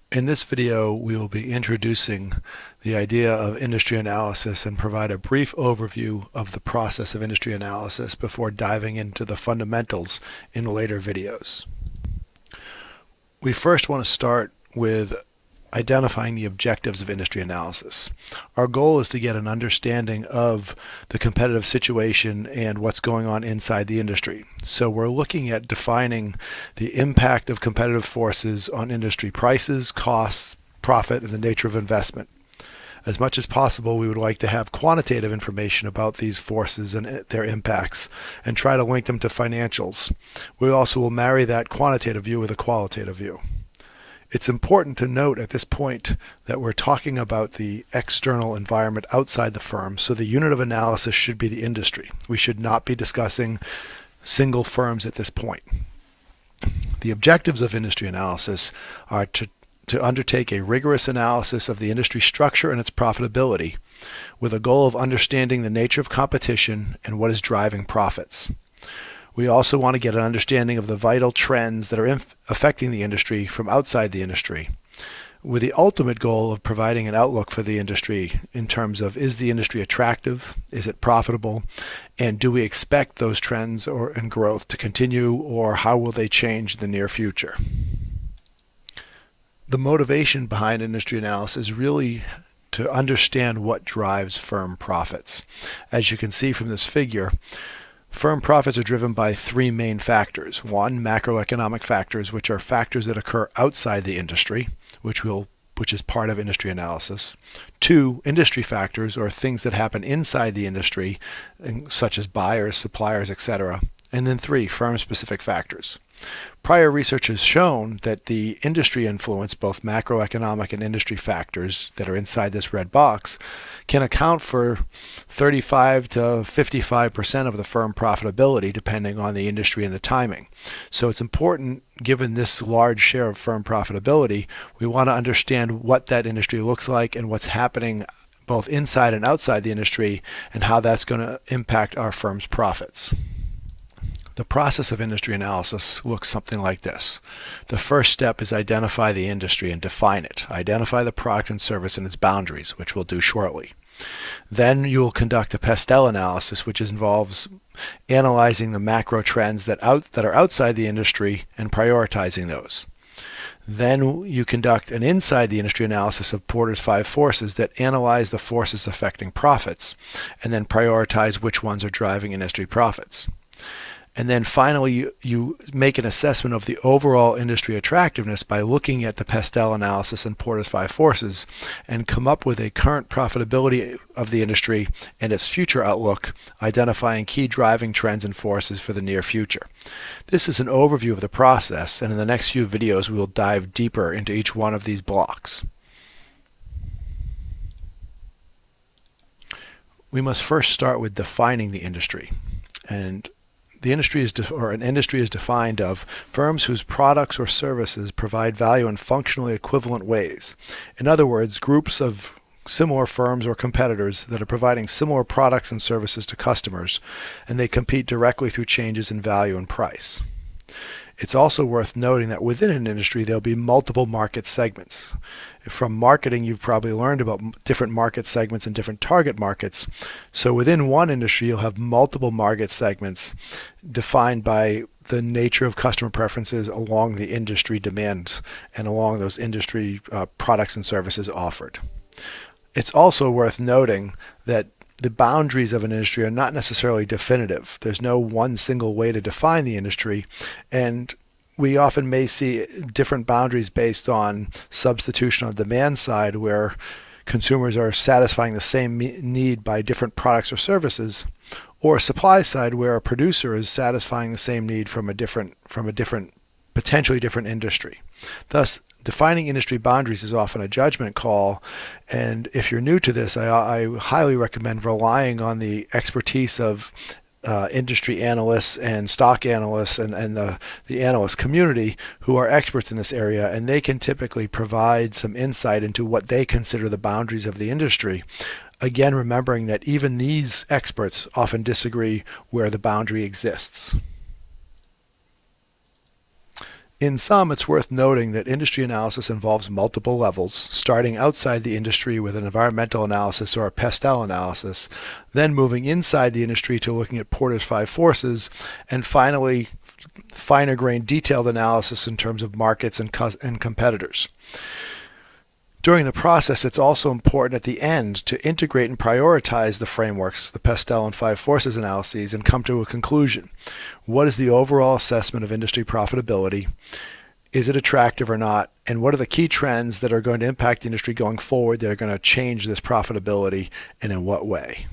In this video, we will be introducing the idea of industry analysis and provide a brief overview of the process of industry analysis before diving into the fundamentals in later videos. We first want to start with identifying the objectives of industry analysis. Our goal is to get an understanding of the competitive situation and what's going on inside the industry. So we're looking at defining the impact of competitive forces on industry prices, costs, profit, and the nature of investment. As much as possible, we would like to have quantitative information about these forces and their impacts and try to link them to financials. We also will marry that quantitative view with a qualitative view. It's important to note at this point that we're talking about the external environment outside the firm, so the unit of analysis should be the industry. We should not be discussing single firms at this point. The objectives of industry analysis are to undertake a rigorous analysis of the industry structure and its profitability, with a goal of understanding the nature of competition and what is driving profits. We also want to get an understanding of the vital trends that are affecting the industry from outside the industry, with the ultimate goal of providing an outlook for the industry in terms of, is the industry attractive, is it profitable, and do we expect those trends and growth to continue, or how will they change in the near future? The motivation behind industry analysis is really to understand what drives firm profits. As you can see from this figure, firm profits are driven by three main factors. One, macroeconomic factors, which are factors that occur outside the industry, which is part of industry analysis. Two, industry factors, or things that happen inside the industry, such as buyers, suppliers, etc. And then three, firm-specific factors. Prior research has shown that the industry influence, both macroeconomic and industry factors that are inside this red box, can account for 35 to 55% of the firm profitability depending on the industry and the timing. So it's important, given this large share of firm profitability, we want to understand what that industry looks like and what's happening both inside and outside the industry and how that's going to impact our firm's profits. The process of industry analysis looks something like this. The first step is identify the industry and define it. Identify the product and service and its boundaries, which we'll do shortly. Then you will conduct a Pestel analysis, which involves analyzing the macro trends that are outside the industry and prioritizing those. Then you conduct an inside the industry analysis of Porter's 5 forces that analyze the forces affecting profits, and then prioritize which ones are driving industry profits. And then finally, you make an assessment of the overall industry attractiveness by looking at the Pestel analysis and Porter's 5 forces and come up with a current profitability of the industry and its future outlook, identifying key driving trends and forces for the near future. This is an overview of the process, and in the next few videos, we will dive deeper into each one of these blocks. We must first start with defining the industry. And the industry an industry is defined of firms whose products or services provide value in functionally equivalent ways. In other words, groups of similar firms or competitors that are providing similar products and services to customers, and they compete directly through changes in value and price. It's also worth noting that within an industry, there'll be multiple market segments. From marketing, you've probably learned about different market segments and different target markets. So within one industry, you'll have multiple market segments defined by the nature of customer preferences along the industry demands and along those industry products and services offered. It's also worth noting that the boundaries of an industry are not necessarily definitive. There's no one single way to define the industry, and we often may see different boundaries based on substitution on the demand side, where consumers are satisfying the same need by different products or services, or supply side, where a producer is satisfying the same need from a potentially different industry. Thus, defining industry boundaries is often a judgment call, and if you're new to this, I highly recommend relying on the expertise of industry analysts and stock analysts and the analyst community who are experts in this area, and they can typically provide some insight into what they consider the boundaries of the industry. Again, remembering that even these experts often disagree where the boundary exists. In sum, it's worth noting that industry analysis involves multiple levels, starting outside the industry with an environmental analysis or a Pestel analysis, then moving inside the industry to looking at Porter's five forces, and finally, finer grained detailed analysis in terms of markets and competitors. During the process, it's also important at the end to integrate and prioritize the frameworks, the Pestel and five forces analyses, and come to a conclusion. What is the overall assessment of industry profitability? Is it attractive or not? And what are the key trends that are going to impact the industry going forward that are going to change this profitability, and in what way?